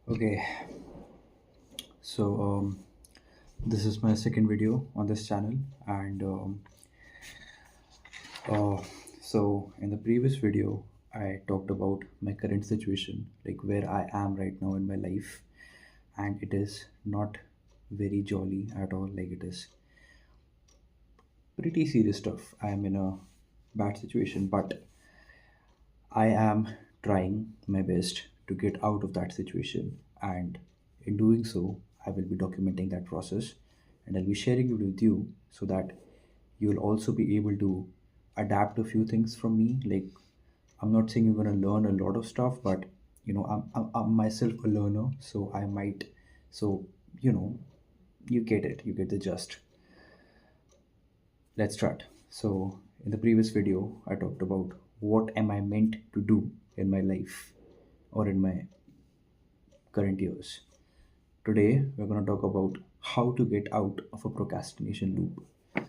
Okay, so this is my second video on this channel, and uh, so in the previous video, I talked about my current situation, like where I am right now in my life, and it is not very jolly at all. Like it is pretty serious stuff. I am in a bad situation, but I am trying my best to get out of that situation, and in doing so, I will be documenting that process and I'll be sharing it with you so that you'll also be able to adapt a few things from me. Like, I'm not saying you're going to learn a lot of stuff, but I'm myself a learner, so I might, so you know, you get it, you get the gist. Let's start. So, in the previous video, I talked about what am I meant to do in my life or in my current years. Today, we're going to talk about how to get out of a procrastination loop.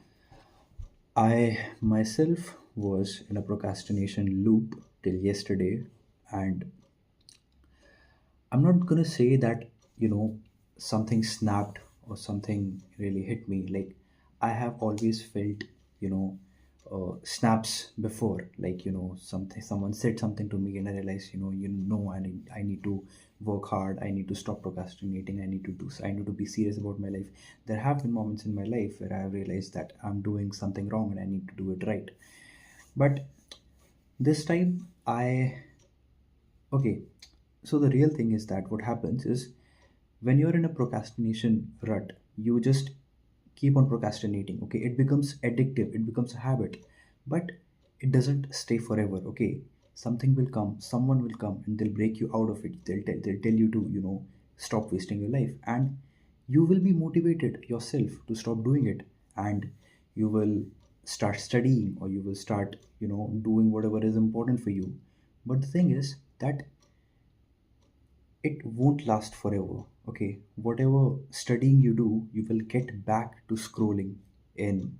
I myself was in a procrastination loop till yesterday, and I'm not gonna say that, something snapped or something really hit me. Like, I have always felt, you know, snaps before. Like, someone said something to me, and I realized, I need to work hard. I need to stop procrastinating. I need to be serious about my life. There have been moments in my life where I have realized that I'm doing something wrong and I need to do it right. But this time, okay, so the real thing is that what happens is when you're in a procrastination rut, you just keep on procrastinating. Okay, it becomes addictive, it becomes a habit, but it doesn't stay forever. Okay, something will come, someone will come, and they'll break you out of it. They'll tell you to, stop wasting your life, and you will be motivated yourself to stop doing it, and you will start studying or you will start, doing whatever is important for you. But the thing is that it won't last forever. Okay, whatever studying you do, you will get back to scrolling in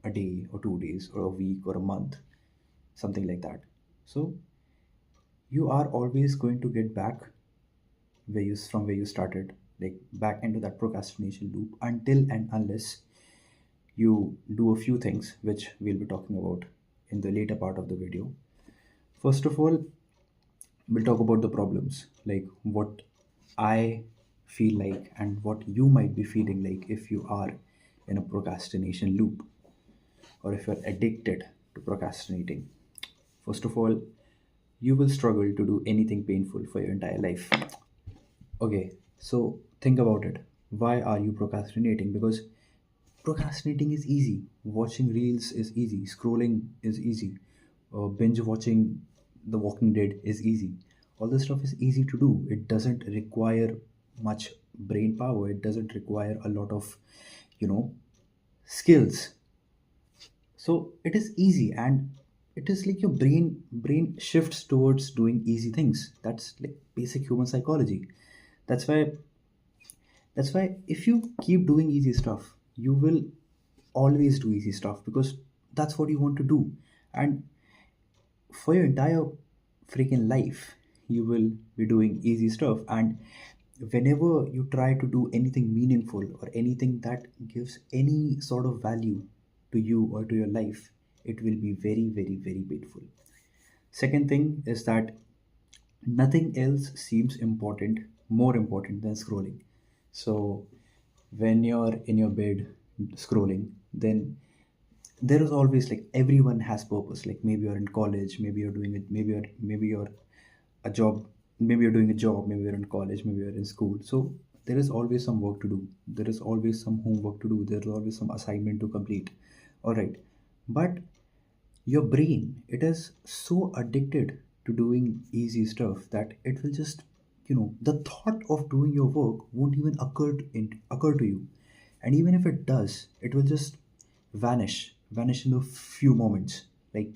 a day or 2 days or a week or a month, something like that. So you are always going to get back where you started, like back into that procrastination loop, until and unless you do a few things which we'll be talking about in the later part of the video. First of all, we'll talk about the problems, like what I feel like and what you might be feeling like if you are in a procrastination loop or if you're addicted to procrastinating. First of all, you will struggle to do anything painful for your entire life. Okay, so think about it. Why are you procrastinating? Because procrastinating is easy. Watching reels is easy. Scrolling is easy. Binge watching The Walking Dead is easy. All this stuff is easy to do. It doesn't require much brain power. It doesn't require a lot of, you know, skills. So it is easy, and it is like your brain shifts towards doing easy things. That's like basic human psychology. That's why if you keep doing easy stuff, you will always do easy stuff because that's what you want to do. And for your entire freaking life, you will be doing easy stuff. And whenever you try to do anything meaningful or anything that gives any sort of value to you or to your life, it will be very, very, very painful. Second thing is that nothing else seems more important than scrolling. So when you're in your bed scrolling, then there is always, like, everyone has purpose. Like, maybe you're in college, maybe you're doing it, maybe you're a job, maybe you're doing a job, maybe you're in college, maybe you're in school. So there is always some work to do, there is always some homework to do, there is always some assignment to complete. All right, but your brain, it is so addicted to doing easy stuff that it will just, the thought of doing your work won't even occur to you. And even if it does, it will just vanish in a few moments. Like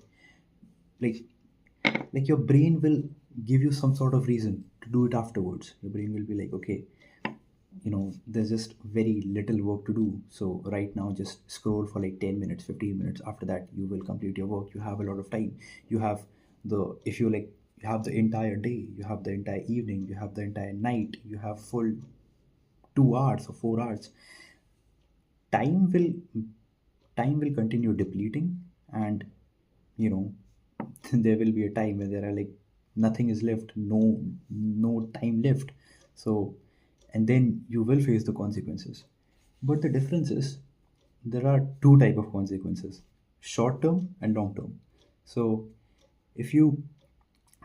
like your brain will give you some sort of reason to do it afterwards. Your brain will be like, okay, there's just very little work to do, so right now just scroll for like 10 minutes, 15 minutes. After that, you will complete your work. You have a lot of time. You have the if you like You have the entire day, you have the entire evening, you have the entire night, you have full 2 hours or 4 hours. Time will time will continue depleting, and you know there will be a time when there are like nothing is left, no time left. So, and then you will face the consequences. But the difference is, there are two type of consequences: short term and long term. So if you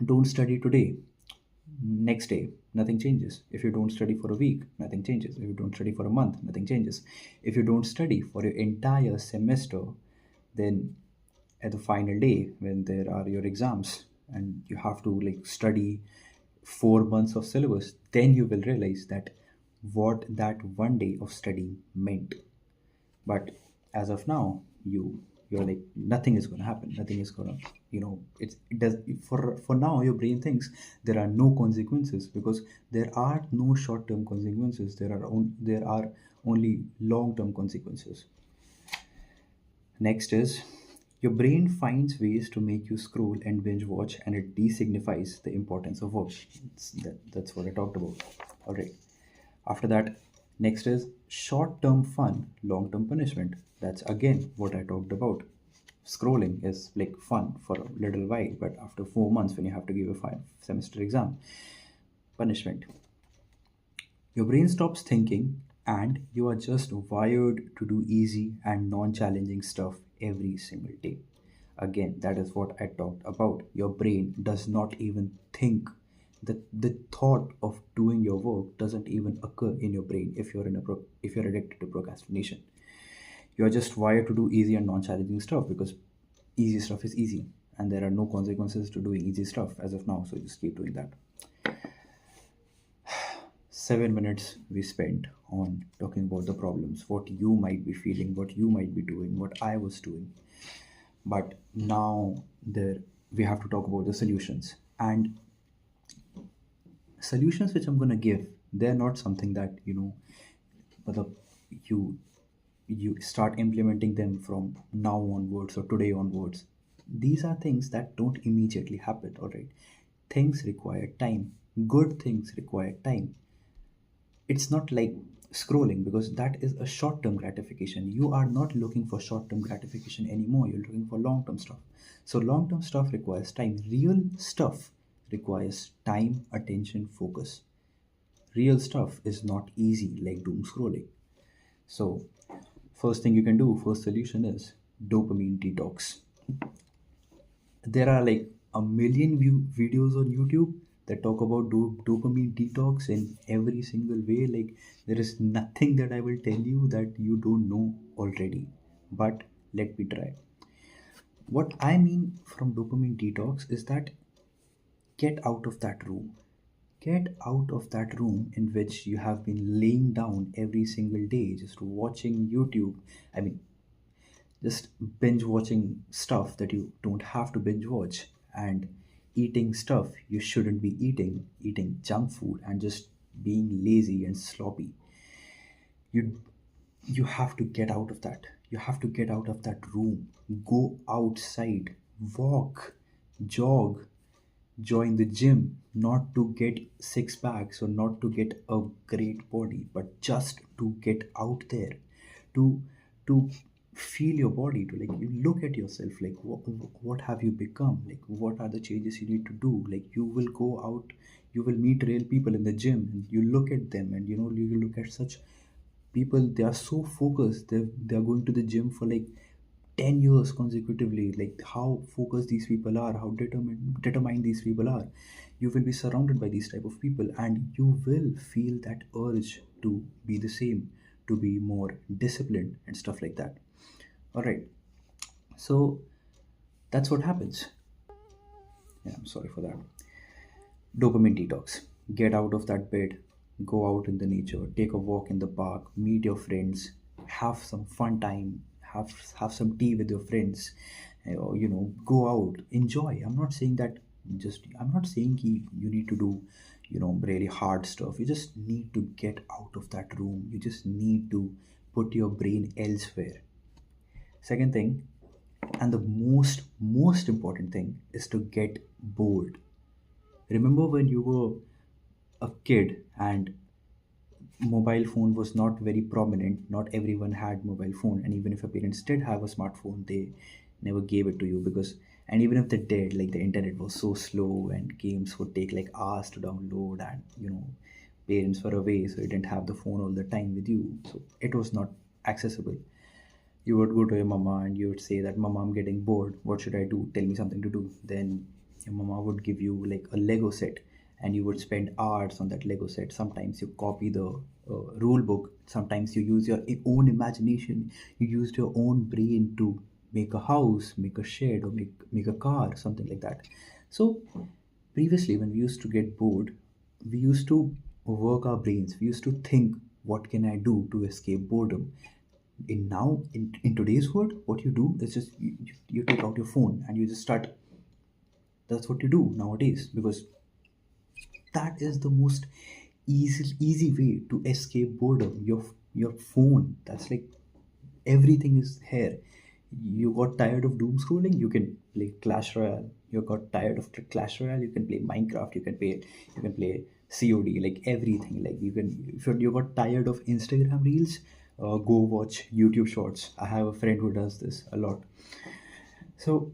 don't study today, next day nothing changes. If you don't study for a week, nothing changes. If you don't study for a month, nothing changes. If you don't study for your entire semester, then at the final day when there are your exams and you have to like study 4 months of syllabus, then you will realize that what that one day of studying meant. But as of now, you're like nothing is going to happen, nothing is going to, it does. For now your brain thinks there are no consequences, because there are no short term consequences, there are only long term consequences. Next is, your brain finds ways to make you scroll and binge watch, and it designifies the importance of work. That's what I talked about. All right. After that, next is short term fun, long term punishment. That's again what I talked about. Scrolling is like fun for a little while, but after 4 months, when you have to give a 5 semester exam, punishment. Your brain stops thinking, and you are just wired to do easy and non challenging stuff every single day. Again, that is what I talked about. Your brain does not even think. The thought of doing your work doesn't even occur in your brain if if you're addicted to procrastination. You're just wired to do easy and non challenging stuff, because easy stuff is easy and there are no consequences to doing easy stuff as of now, so just keep doing that. 7 minutes we spent on talking about the problems, what you might be feeling, what you might be doing, what I was doing. But now there we have to talk about the solutions. And solutions which I'm gonna give, they're not something that but you you start implementing them from now onwards or today onwards. These are things that don't immediately happen, all right? Things require time. Good things require time. It's not like scrolling, because that is a short term gratification. You are not looking for short term gratification anymore, you're looking for long term stuff. So long term stuff requires time. Real stuff requires time, attention, focus. Real stuff is not easy like doom scrolling. So first thing you can do, first solution is dopamine detox. There are like a million videos on YouTube that talk about dopamine detox in every single way. Like, there is nothing that I will tell you that you don't know already. But let me try. What I mean from dopamine detox is that get out of that room. Get out of that room in which you have been laying down every single day, just watching YouTube. I mean, just binge watching stuff that you don't have to binge watch, and eating stuff you shouldn't be eating, eating junk food, and just being lazy and sloppy. You you have to get out of that. You have to get out of that room. Go outside, walk, jog, join the gym, not to get six packs or not to get a great body, but just to get out there, to to feel your body, to like you look at yourself, like what have you become, like what are the changes you need to do. Like, you will go out, you will meet real people in the gym, and you look at them, and you look at such people. They are so focused, they're going to the gym for like 10 years consecutively. Like, how focused these people are, how determined these people are. You will be surrounded by these type of people, and you will feel that urge to be the same, to be more disciplined and stuff like that. All right. So that's what happens. Yeah, I'm sorry for that. Dopamine detox. Get out of that bed, go out in the nature, take a walk in the park, meet your friends, have some fun time, have some tea with your friends, or go out, enjoy. I'm not saying you need to do really hard stuff. You just need to get out of that room. You just need to put your brain elsewhere. Second thing, and the most important thing, is to get bored. Remember when you were a kid and mobile phone was not very prominent? Not everyone had mobile phone, and even if your parents did have a smartphone, they never gave it to you because, and even if they did, like the internet was so slow and games would take like hours to download, and parents were away, so you didn't have the phone all the time with you, so it was not accessible. You would go to your mama and you would say that, mama, I'm getting bored, what should I do, tell me something to do. Then your mama would give you like a Lego set, and you would spend hours on that Lego set. Sometimes you copy the rule book, sometimes you use your own imagination, you used your own brain to make a house, make a shed, or make a car, something like that. So previously, when we used to get bored, we used to work our brains. We used to think, what can I do to escape boredom? In today's world, what you do is just you take out your phone and you just start. That's what you do nowadays, because that is the most easy way to escape boredom. Your phone. That's like everything is here. You got tired of doom scrolling, you can play Clash Royale. You got tired of Clash Royale, you can play Minecraft. You can play COD. Like everything. Like you can. If you got tired of Instagram reels, go watch YouTube Shorts. I have a friend who does this a lot. So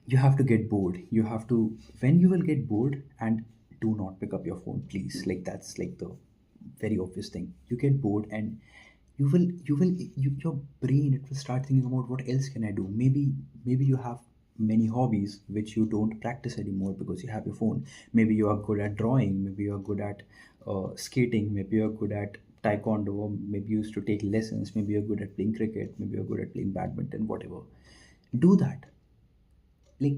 you have to get bored. You have to, when you will get bored, and do not pick up your phone, please. Like that's like the very obvious thing. You get bored and your brain, it will start thinking about, what else can I do. Maybe you have many hobbies which you don't practice anymore because you have your phone. Maybe you are good at drawing, maybe you are good at skating, maybe you are good at taekwondo, maybe you used to take lessons, maybe you're good at playing cricket, maybe you're good at playing badminton, whatever. Do that. Like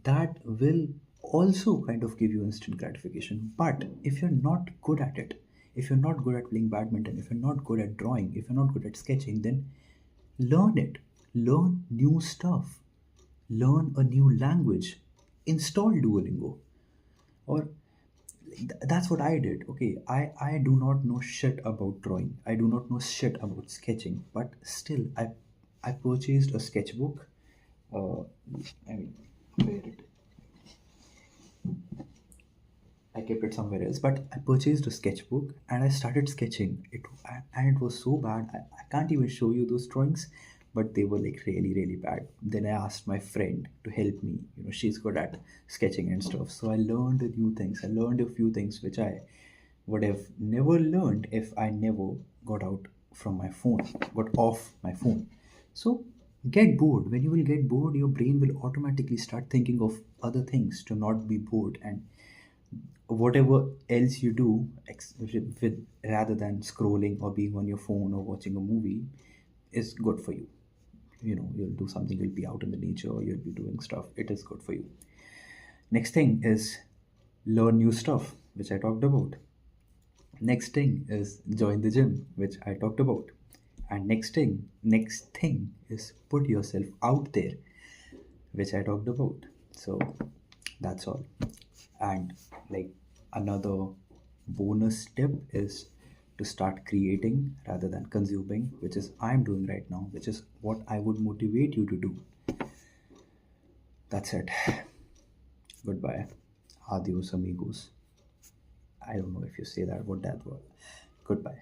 that will also kind of give you instant gratification. But if you're not good at it, if you're not good at playing badminton, if you're not good at drawing, if you're not good at sketching, then learn it. Learn new stuff. Learn a new language. Install Duolingo. Or that's what I did. Okay, I do not know shit about drawing. I do not know shit about sketching. But still, I purchased a sketchbook. Uh, I mean, where it I kept it somewhere else, but I purchased a sketchbook and I started sketching. And it was so bad. I can't even show you those drawings, but they were like really, really bad. Then I asked my friend to help me. She's good at sketching and stuff. So I learned new things. I learned a few things which I would have never learned if I never got out from my phone, got off my phone. So get bored. When you will get bored, your brain will automatically start thinking of other things to not be bored, and whatever else you do rather than scrolling or being on your phone or watching a movie is good for you. You'll do something, you'll be out in the nature, or you'll be doing stuff, it is good for you. Next thing is learn new stuff, which I talked about. Next thing is join the gym, which I talked about. And next thing is put yourself out there, which I talked about. So that's all. And like another bonus tip is to start creating rather than consuming, which is I'm doing right now, which is what I would motivate you to do. That's it. Goodbye. Adios, amigos. I don't know if you say that, what that was. Goodbye.